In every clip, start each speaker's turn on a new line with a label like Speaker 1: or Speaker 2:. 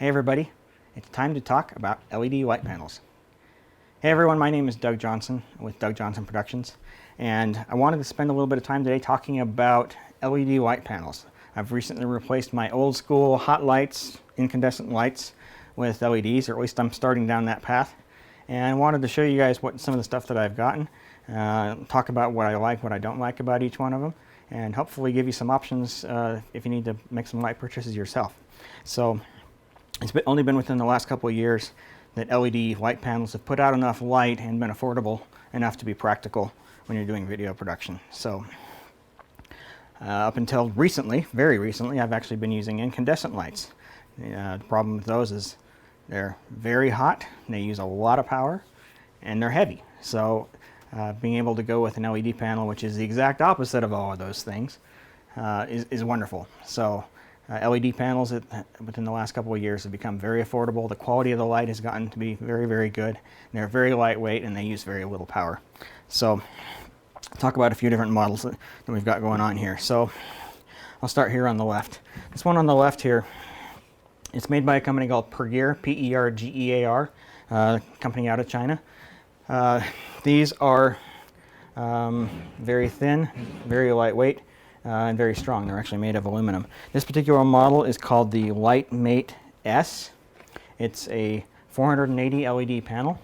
Speaker 1: Hey everybody, it's time to talk about LED light panels. Hey everyone, my name is Doug Johnson with Doug Johnson Productions, and I wanted to spend a little bit of time today talking about LED light panels. I've recently replaced my old school hot lights, incandescent lights, with LEDs, or at least I'm starting down that path, and I wanted to show you guys some of the stuff that I've gotten, talk about what I like, what I don't like about each one of them, and hopefully give you some options if you need to make some light purchases yourself. So it's only been within the last couple of years that LED light panels have put out enough light and been affordable enough to be practical when you're doing video production. So up until recently, very recently, I've actually been using incandescent lights. The problem with those is they're very hot, they use a lot of power, and they're heavy. So being able to go with an LED panel, which is the exact opposite of all of those things, is wonderful. So LED panels within the last couple of years have become very affordable. The quality of the light has gotten to be very, very good. They're very lightweight and they use very little power. So I'll talk about a few different models that we've got going on here. So I'll start here on the left. This one on the left here, it's made by a company called Pergear, P-E-R-G-E-A-R, company out of China. These are very thin, very lightweight, and very strong. They're actually made of aluminum. This particular model is called the Lightmate S. It's a 480 LED panel,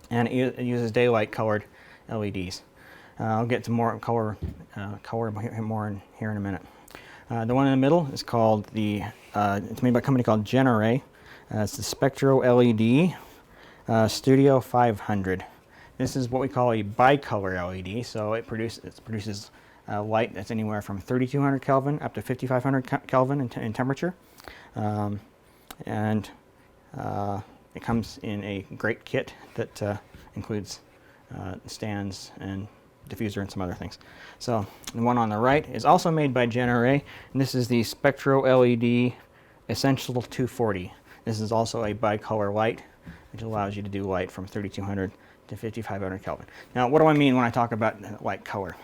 Speaker 1: and it uses daylight colored LEDs. I'll get to more color more here in a minute. The one in the middle is called it's made by a company called Genaray. It's the SpectroLED Studio 500. This is what we call a bicolor LED, so it produces light that's anywhere from 3200 Kelvin up to 5500 Kelvin in temperature. And it comes in a great kit that includes stands and diffuser and some other things. So the one on the right is also made by Genaray, and this is the SpectroLED Essential 240. This is also a bicolor light, which allows you to do light from 3200 to 5500 Kelvin. Now, what do I mean when I talk about light color?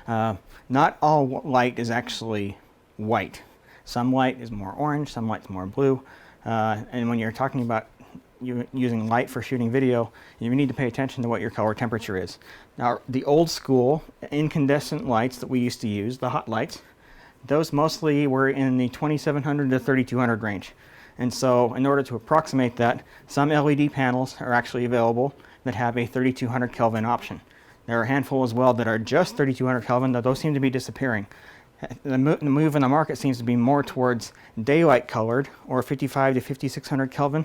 Speaker 1: Not all light is actually white. Some light is more orange, some light's more blue, and when you're talking about using light for shooting video, you need to pay attention to what your color temperature is. Now, the old school incandescent lights that we used to use, the hot lights, those mostly were in the 2700 to 3200 range. And so in order to approximate that, some LED panels are actually available that have a 3200 Kelvin option. There are a handful as well that are just 3200 Kelvin, though those seem to be disappearing. The move in the market seems to be more towards daylight colored or 55 to 5600 Kelvin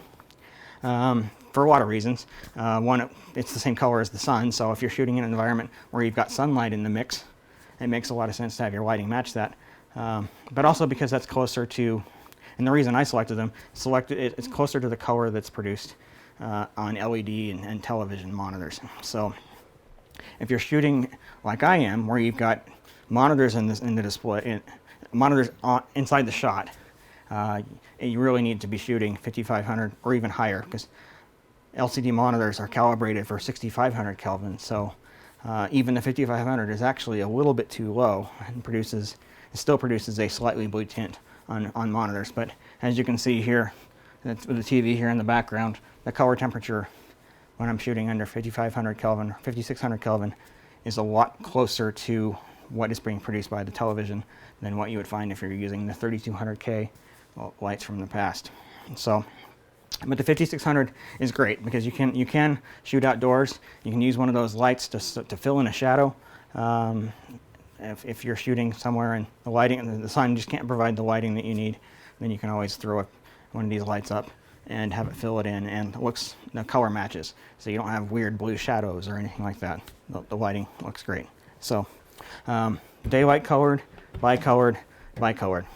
Speaker 1: for a lot of reasons. One, it's the same color as the sun, so if you're shooting in an environment where you've got sunlight in the mix, it makes a lot of sense to have your lighting match that. But also because that's closer to, and the reason I selected them, it's closer to the color that's produced on LED and television monitors. So if you're shooting like I am, where you've got monitors in the display, monitors inside the shot, you really need to be shooting 5500 or even higher, because LCD monitors are calibrated for 6500 Kelvin. So even the 5500 is actually a little bit too low and still produces a slightly blue tint on monitors. But as you can see here, with the TV here in the background, the color temperature when I'm shooting under 5500 Kelvin or 5600 Kelvin is a lot closer to what is being produced by the television than what you would find if you're using the 3200K lights from the past. So, but the 5600 is great because you can shoot outdoors. You can use one of those lights to fill in a shadow. If you're shooting somewhere and the sun just can't provide the lighting that you need, then you can always throw one of these lights up and have it fill it in, and the color matches, so you don't have weird blue shadows or anything like that. The lighting looks great. So daylight colored, bicolored, bicolored.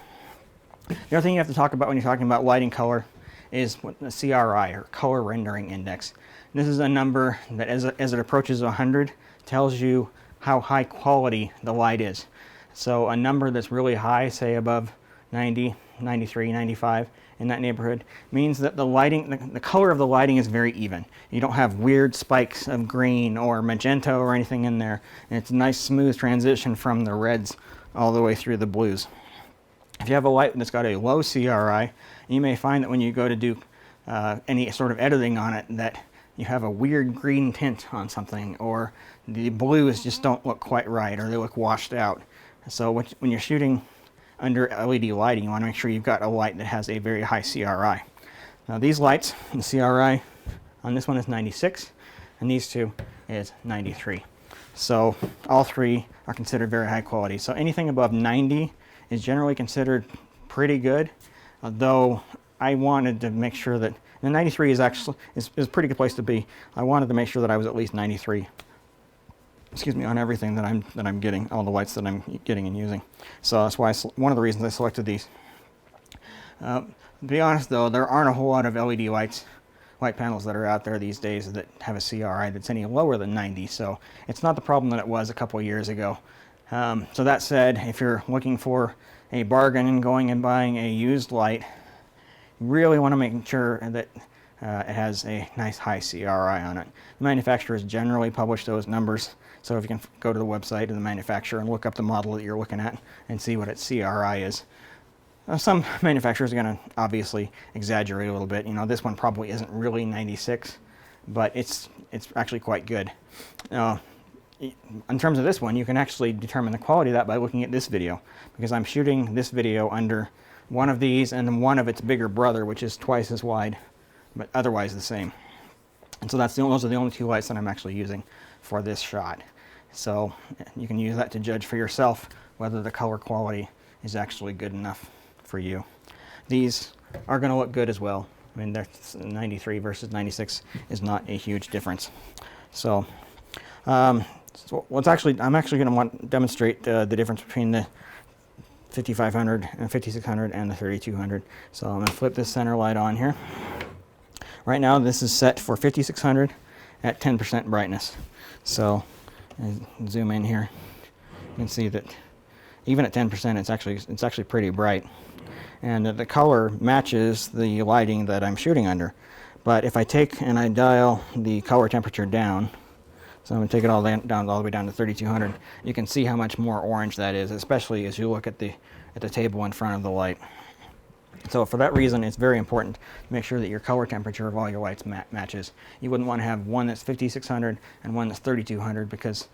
Speaker 1: The other thing you have to talk about when you're talking about lighting color is what the CRI, or color rendering index. This is a number that as it approaches 100 tells you how high quality the light is. So a number that's really high, say above 90, 93, 95, in that neighborhood, means that the color of the lighting is very even. You don't have weird spikes of green or magenta or anything in there. And it's a nice smooth transition from the reds all the way through the blues. If you have a light that's got a low CRI, you may find that when you go to do any sort of editing on it, that you have a weird green tint on something, or the blues just don't look quite right, or they look washed out. So when you're shooting under LED lighting, you want to make sure you've got a light that has a very high CRI. Now these lights, the CRI on this one is 96, and these two is 93. So all three are considered very high quality. So anything above 90 is generally considered pretty good, though I wanted to make sure that the 93 is actually is a pretty good place to be. I wanted to make sure that I was at least 93. Excuse me, on everything that I'm getting, all the lights that I'm getting and using. So that's why one of the reasons I selected these. To be honest though, there aren't a whole lot of LED light panels that are out there these days that have a CRI that's any lower than 90, so it's not the problem that it was a couple of years ago. So that said, if you're looking for a bargain and going and buying a used light, you really want to make sure that it has a nice high CRI on it. The manufacturers generally publish those numbers, so if you can go to the website of the manufacturer and look up the model that you're looking at and see what its CRI is. Some manufacturers are going to obviously exaggerate a little bit. You know, this one probably isn't really 96, but it's actually quite good. In terms of this one, you can actually determine the quality of that by looking at this video, because I'm shooting this video under one of these and then one of its bigger brother, which is twice as wide, but otherwise the same. And so those are the only two lights that I'm actually using for this shot. So you can use that to judge for yourself whether the color quality is actually good enough for you. These are going to look good as well. I mean, 93 versus 96 is not a huge difference. So, I'm actually going to want to demonstrate the difference between the 5500 and 5600 and the 3200. So I'm going to flip this center light on here. Right now this is set for 5600 at 10% brightness. So zoom in here. You can see that even at 10% it's actually pretty bright. And the color matches the lighting that I'm shooting under. But if I take and I dial the color temperature down, so I'm going to take it all the way down to 3200, you can see how much more orange that is, especially as you look at the table in front of the light. So for that reason, it's very important to make sure that your color temperature of all your lights matches. You wouldn't want to have one that's 5600 and one that's 3200 because,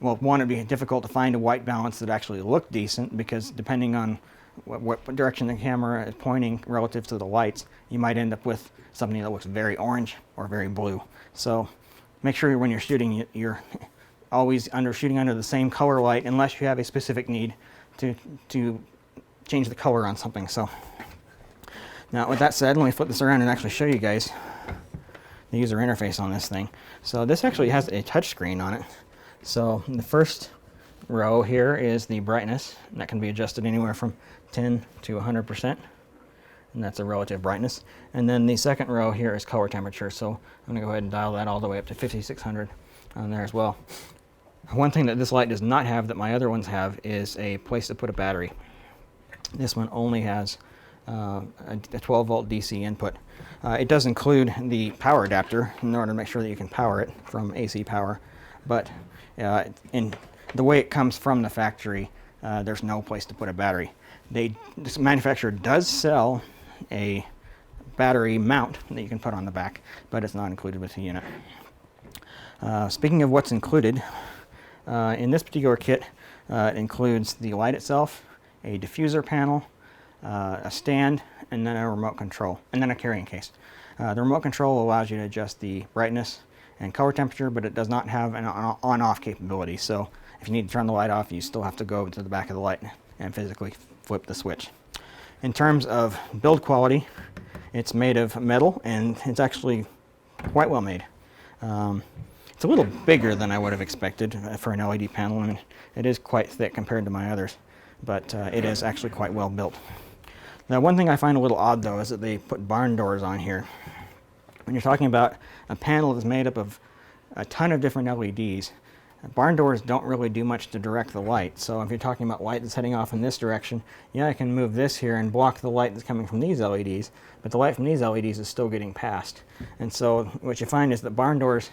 Speaker 1: well, one, it'd be difficult to find a white balance that actually looked decent, because depending on what direction the camera is pointing relative to the lights, you might end up with something that looks very orange or very blue. So make sure when you're shooting, you're always shooting under the same color light, unless you have a specific need to change the color on something. So now with that said, let me flip this around and actually show you guys the user interface on this thing. So this actually has a touch screen on it. So the first row here is the brightness, and that can be adjusted anywhere from 10 to 100%, and that's a relative brightness. And then the second row here is color temperature, so I'm going to go ahead and dial that all the way up to 5600 on there as well. One thing that this light does not have that my other ones have is a place to put a battery. This one only has a 12 volt DC input. It does include the power adapter in order to make sure that you can power it from AC power, but in the way it comes from the factory, there's no place to put a battery. This manufacturer does sell a battery mount that you can put on the back, but it's not included with the unit. Speaking of what's included, in this particular kit, it includes the light itself, a diffuser panel, a stand, and then a remote control, and then a carrying case. The remote control allows you to adjust the brightness and color temperature, but it does not have an on-off capability. So if you need to turn the light off, you still have to go to the back of the light and physically flip the switch. In terms of build quality, it's made of metal, and it's actually quite well made. It's a little bigger than I would have expected for an LED panel, and it is quite thick compared to my others, but it is actually quite well built. Now, one thing I find a little odd though is that they put barn doors on here. When you're talking about a panel that's made up of a ton of different LEDs, barn doors don't really do much to direct the light. So if you're talking about light that's heading off in this direction, yeah, I can move this here and block the light that's coming from these LEDs, but the light from these LEDs is still getting passed. And so what you find is that barn doors,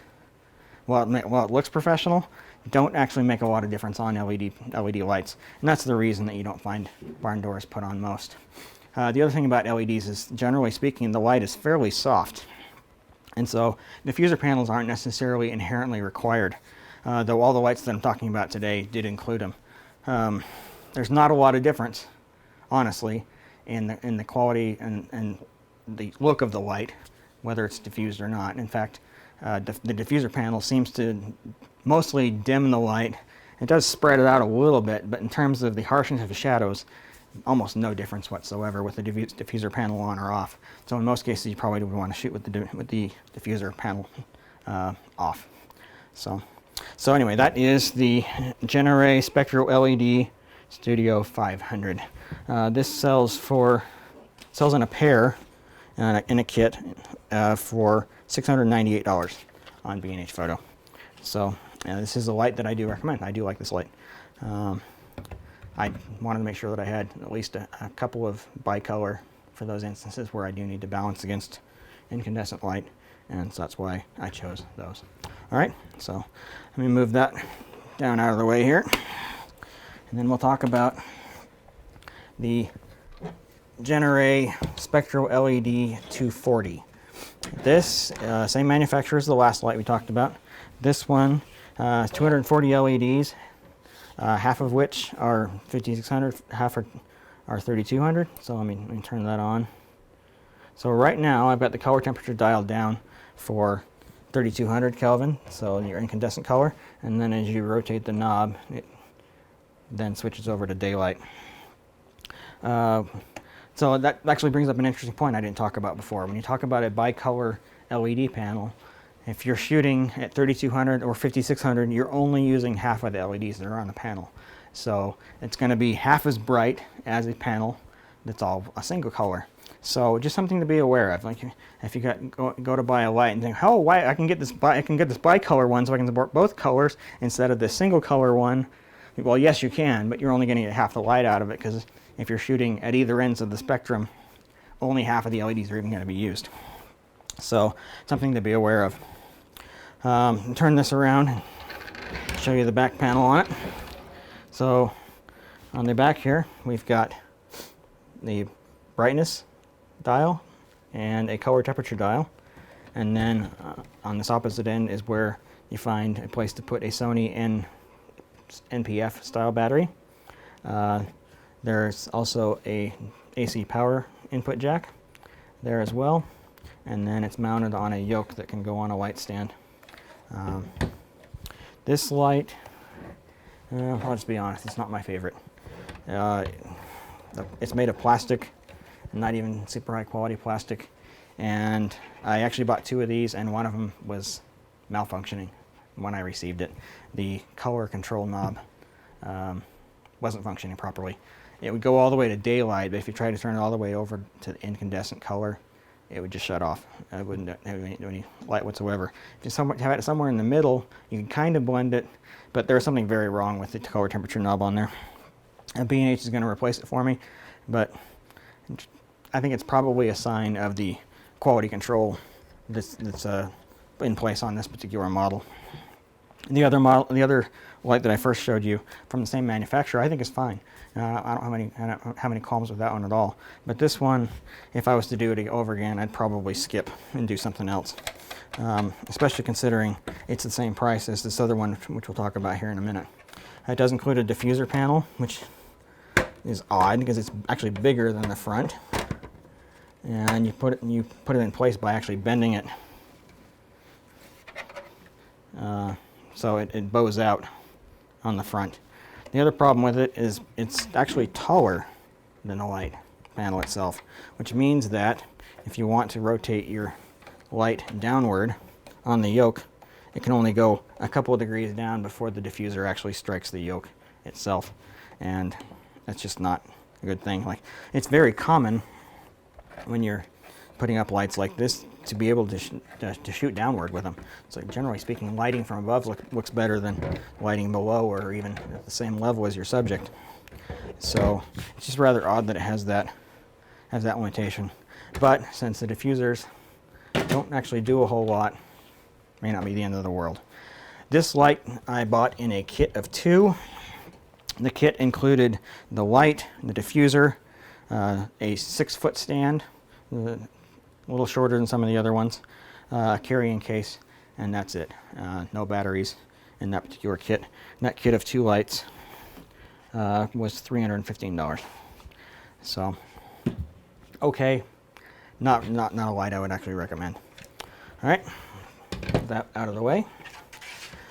Speaker 1: while it looks professional, don't actually make a lot of difference on LED lights, and that's the reason that you don't find barn doors put on most. The other thing about LEDs is, generally speaking, the light is fairly soft, and so diffuser panels aren't necessarily inherently required, though all the lights that I'm talking about today did include them. There's not a lot of difference, honestly, in the quality and the look of the light, whether it's diffused or not. In fact, the diffuser panel seems to mostly dim the light. It does spread it out a little bit, but in terms of the harshness of the shadows, almost no difference whatsoever with the diffuser panel on or off. So in most cases, you probably would want to shoot with the diffuser panel off. So anyway, that is the Genaray SpectroLED Studio 500. This sells in a pair in a kit for $698 on B&H Photo. So this is a light that I do recommend. I do like this light. I wanted to make sure that I had at least a couple of bicolor for those instances where I do need to balance against incandescent light, and so that's why I chose those. All right, so let me move that down out of the way here, and then we'll talk about the Genaray SpectroLED 240. This, same manufacturer as the last light we talked about. This one, 240 LEDs, half of which are 5600, half are 3200. So let me turn that on. So right now I've got the color temperature dialed down for 3200 Kelvin, so your incandescent color, and then as you rotate the knob, it then switches over to daylight. So that actually brings up an interesting point I didn't talk about before. When you talk about a bicolor LED panel, if you're shooting at 3200 or 5600, you're only using half of the LEDs that are on the panel. So it's going to be half as bright as a panel that's all a single color. So just something to be aware of. Like if you go to buy a light and think, oh, why I can get this bicolor one, so I can support both colors instead of the single color one. Well, yes, you can, but you're only going to get half the light out of it, because if you're shooting at either ends of the spectrum, only half of the LEDs are even going to be used. So something to be aware of. Turn this around and show you the back panel on it. So on the back here, we've got the brightness dial and a color temperature dial. And then on this opposite end is where you find a place to put a Sony NPF style battery. There's also a AC power input jack there as well, and then it's mounted on a yoke that can go on a light stand. This light, I'll just be honest, it's not my favorite. It's made of plastic, not even super high quality plastic, and I actually bought two of these, and one of them was malfunctioning when I received it. The color control knob wasn't functioning properly. It would go all the way to daylight, but if you try to turn it all the way over to the incandescent color, it would just shut off. It wouldn't have any light whatsoever. If you have it somewhere in the middle, you can kind of blend it, but there's something very wrong with the color temperature knob on there. And B&H is going to replace it for me, but I think it's probably a sign of the quality control that's in place on this particular model. The other light that I first showed you from the same manufacturer, I think is fine. I don't have any qualms with that one at all. But this one, if I was to do it over again, I'd probably skip and do something else. Especially considering it's the same price as this other one, which we'll talk about here in a minute. It does include a diffuser panel, which is odd because it's actually bigger than the front. And you put it in place by actually bending it. So it bows out on the front. The other problem with it is it's actually taller than the light panel itself, which means that if you want to rotate your light downward on the yoke, it can only go a couple of degrees down before the diffuser actually strikes the yoke itself, and that's just not a good thing. Like, it's very common when you're putting up lights like this to be able to shoot downward with them. So generally speaking, lighting from above looks better than lighting below or even at the same level as your subject. So it's just rather odd that it has that limitation. But since the diffusers don't actually do a whole lot, it may not be the end of the world. This light I bought in a kit of 2. The kit included the light, the diffuser, a 6-foot stand, a little shorter than some of the other ones, a carrying case, and that's it. No batteries in that particular kit. And that kit of 2 lights was $315. So, okay, not a light I would actually recommend. All right, with that out of the way,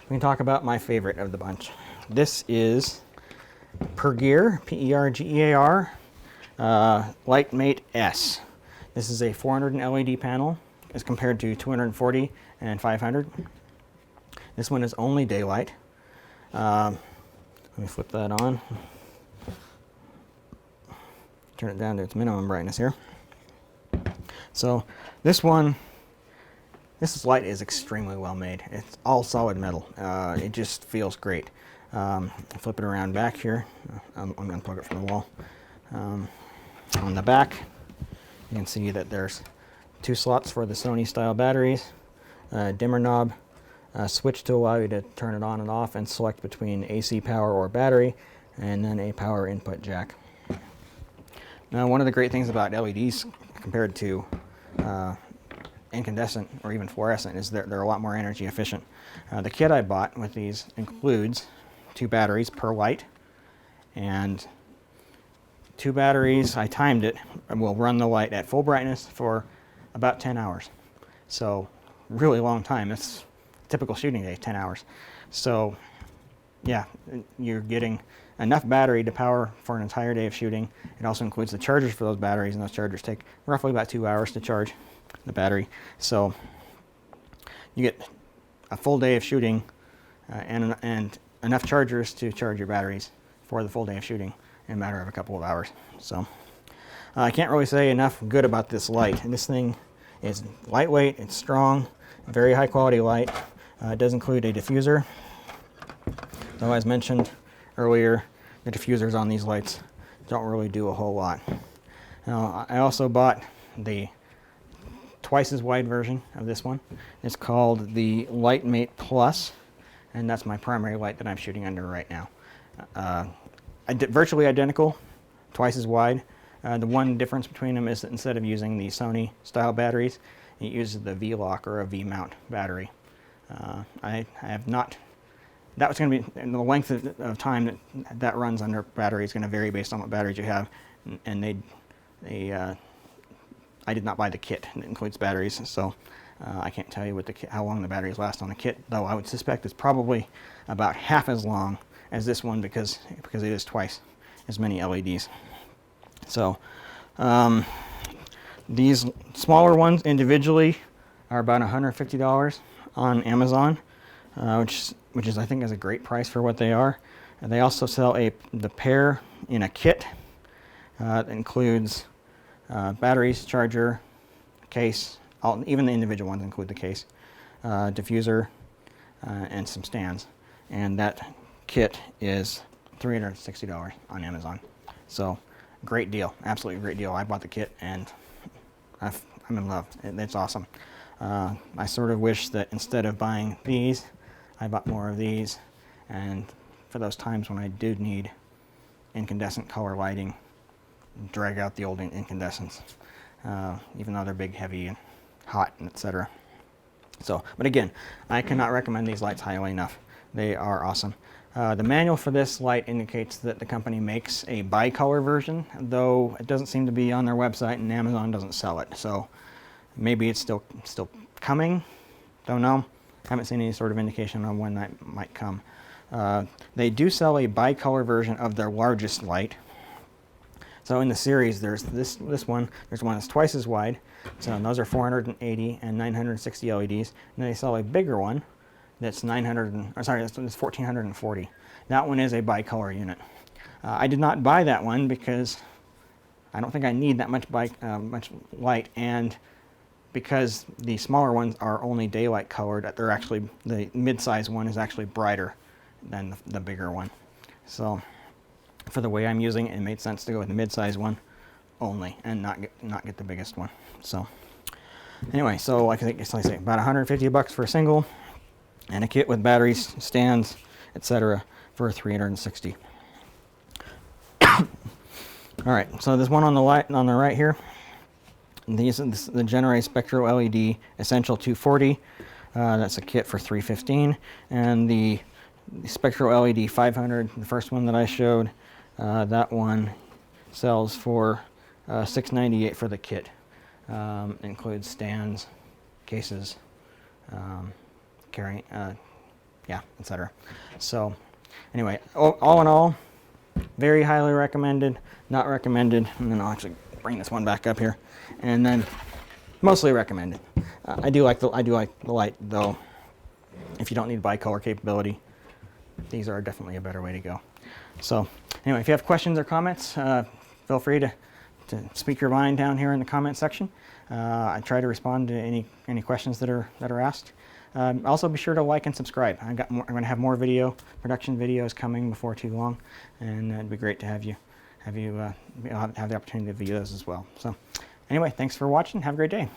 Speaker 1: we can talk about my favorite of the bunch. This is Pergear, P-E-R-G-E-A-R, Lightmate S. This is a 400 LED panel as compared to 240 and 500. This one is only daylight. Let me flip that on. Turn it down to its minimum brightness here. So this light is extremely well made. It's all solid metal. It just feels great. Flip it around back here. I'm going to unplug it from the wall. On the back, you can see that there's 2 slots for the Sony style batteries, a dimmer knob, a switch to allow you to turn it on and off and select between AC power or battery, and then a power input jack. Now, one of the great things about LEDs compared to incandescent or even fluorescent is that they're a lot more energy efficient. The kit I bought with these includes 2 batteries per light, and 2 batteries, I timed it, will run the light at full brightness for about 10 hours. So really long time. It's typical shooting day, 10 hours. So yeah, you're getting enough battery to power for an entire day of shooting. It also includes the chargers for those batteries, and those chargers take roughly about 2 hours to charge the battery. So you get a full day of shooting and enough chargers to charge your batteries for the full day of shooting in a matter of a couple of hours. So I can't really say enough good about this light. And this thing is lightweight, it's strong, very high quality light. It does include a diffuser. So as mentioned earlier, the diffusers on these lights don't really do a whole lot. Now, I also bought the twice as wide version of this one. It's called the Lightmate Plus, and that's my primary light that I'm shooting under right now. Virtually identical, twice as wide. The one difference between them is that instead of using the Sony style batteries, it uses the V-Lock or a V-mount battery. I have not. That was going to be the length of time that runs under battery is going to vary based on what batteries you have, and I did not buy the kit that includes batteries, so I can't tell you what how long the batteries last on the kit. Though I would suspect it's probably about half as long as this one because it is twice as many LEDs. So these smaller ones individually are about $150 on Amazon, which is I think is a great price for what they are. And they also sell the pair in a kit that includes batteries, charger, case. Even the individual ones include the case, diffuser, and some stands. And that kit is $360 on Amazon. So great deal, absolutely great deal. I bought the kit and I'm in love. It's awesome. I sort of wish that instead of buying these, I bought more of these, and for those times when I do need incandescent color lighting, drag out the old incandescents, even though they're big, heavy, and hot, and etc. So, but again, I cannot recommend these lights highly enough. They are awesome. The manual for this light indicates that the company makes a bicolor version, though it doesn't seem to be on their website, and Amazon doesn't sell it. So maybe it's still coming. Don't know. Haven't seen any sort of indication on when that might come. They do sell a bicolor version of their largest light. So in the series, there's this one. There's one that's twice as wide. So those are 480 and 960 LEDs. And then they sell a bigger one that's 1440. That one is a bicolor unit. I did not buy that one because I don't think I need that much much light, and because the smaller ones are only daylight colored, the mid-size one is actually brighter than the bigger one. So for the way I'm using it, it made sense to go with the mid-size one only and not get the biggest one. So anyway, so like I say, about $150 for a single. and a kit with batteries, stands, etc. for $360. All right, so there's one on the right here. This is the Genaray Spectro LED Essential 240. That's a kit for $315, and the Spectro LED 500, the first one that I showed, that one sells for $698 for the kit. Includes stands, cases, carrying, yeah, etc. So anyway, all in all, very highly recommended, not recommended, and then I'll actually bring this one back up here, and then mostly recommended. I do like the light though. If you don't need bicolor capability, these are definitely a better way to go. So anyway, if you have questions or comments, feel free to speak your mind down here in the comment section. I try to respond to any questions that are asked. Also, be sure to like and subscribe. I'm going to have more production videos coming before too long, and it'd be great to have the opportunity to view those as well. So, anyway, thanks for watching. Have a great day.